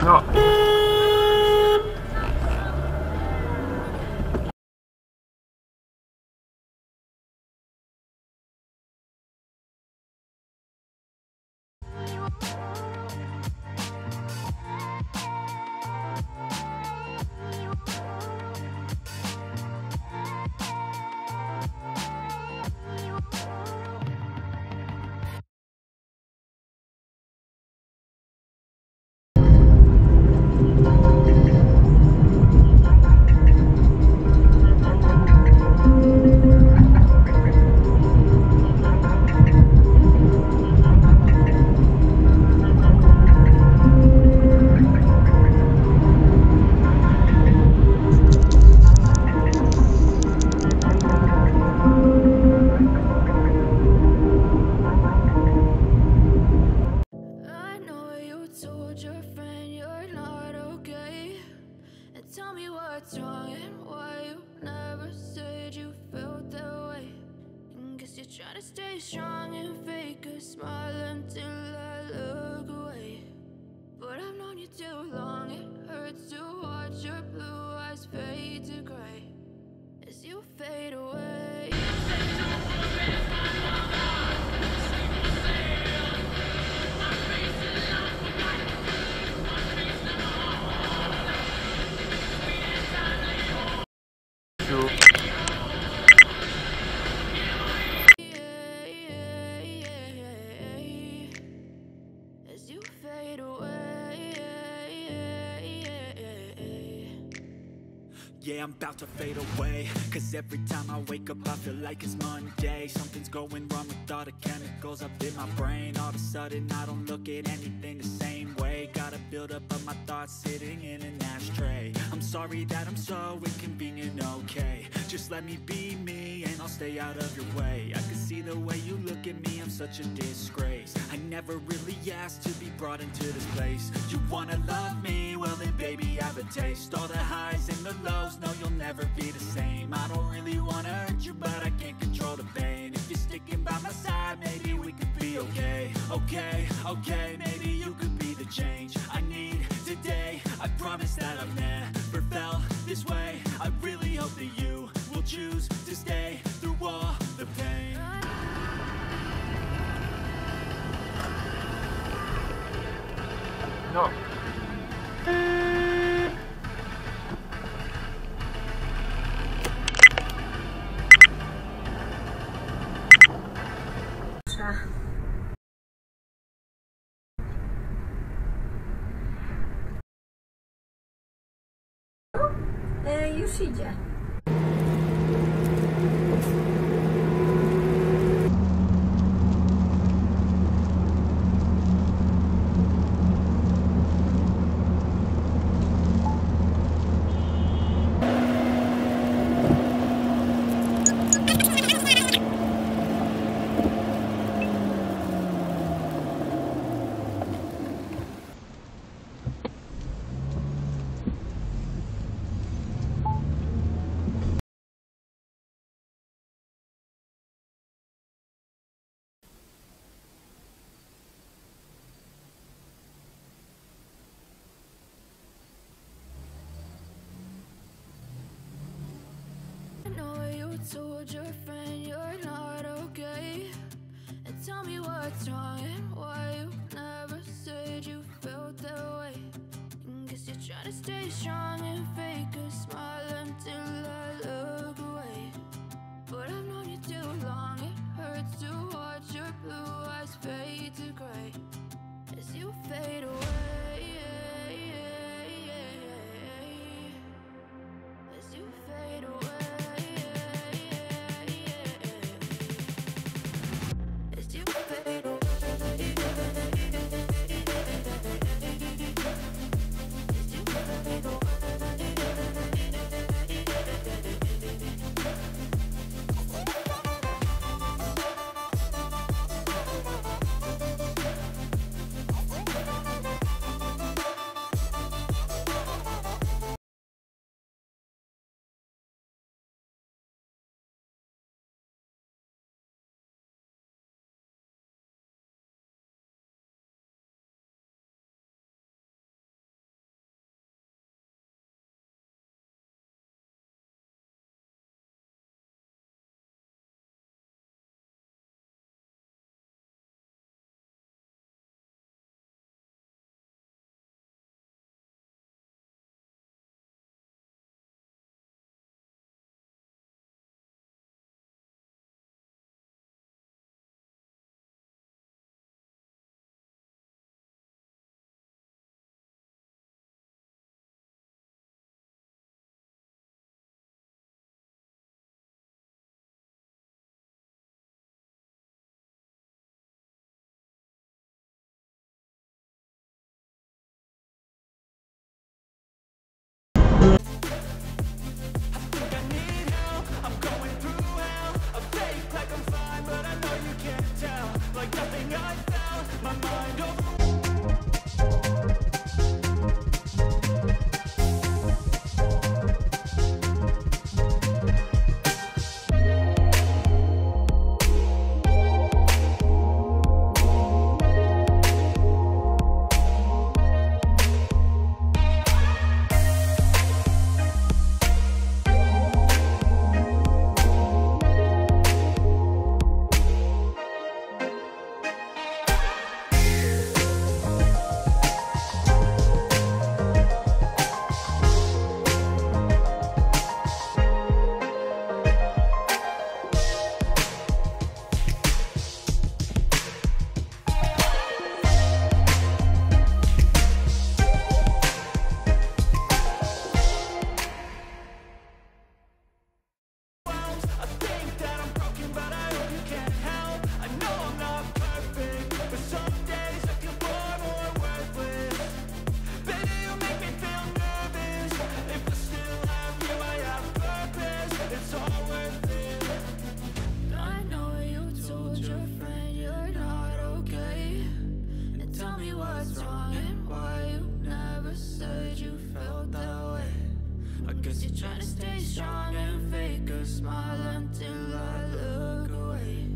No. Try to stay strong and fake a smile until I look away. But I've known you too long, it hurts to watch your blue eyes fade to gray as you fade away. Yeah, I'm about to fade away, cause every time I wake up I feel like it's Monday. Something's going wrong with all the chemicals up in my brain. All of a sudden I don't look at anything the same way. Got a buildup of my thoughts sitting in an ashtray. I'm sorry that I'm so inconvenient, okay. Just let me be me and I'll stay out of your way. I can see the way you look at me, I'm such a disgrace. I never really asked to be brought into this place. You wanna love me? Well then baby I have a taste. All the highs and the lows, no you'll never be the same. I don't really wanna hurt you but I can't control the pain. If you're sticking by my side maybe we could be okay. Okay, maybe you could be the change I need today. I promise that I've never felt this way. I really hope that you will choose to stay through all the pain. No. Już idzie. Told your friend you're not okay, and tell me what's wrong and why you never said you felt that way. And guess you're trying to stay strong and fake a smile until I look away. But I've known you too long, it hurts to watch your blue eyes fade to gray as you fade away. As you fade away. I found my mind over. You're trying to stay strong and fake a smile until I look away.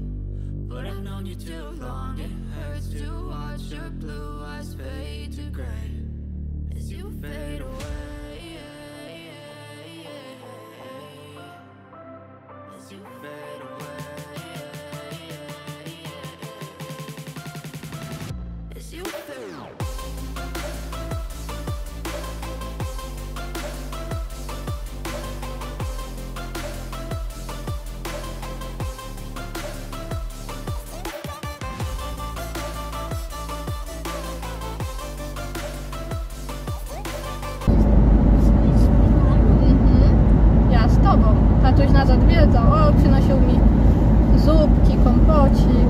But I've known you too long, it hurts to watch your blue eyes fade to gray as you fade away. As you fade away. As you fade away. Tatuś nas odwiedzał, o, przynosił mi zupki, kompocik,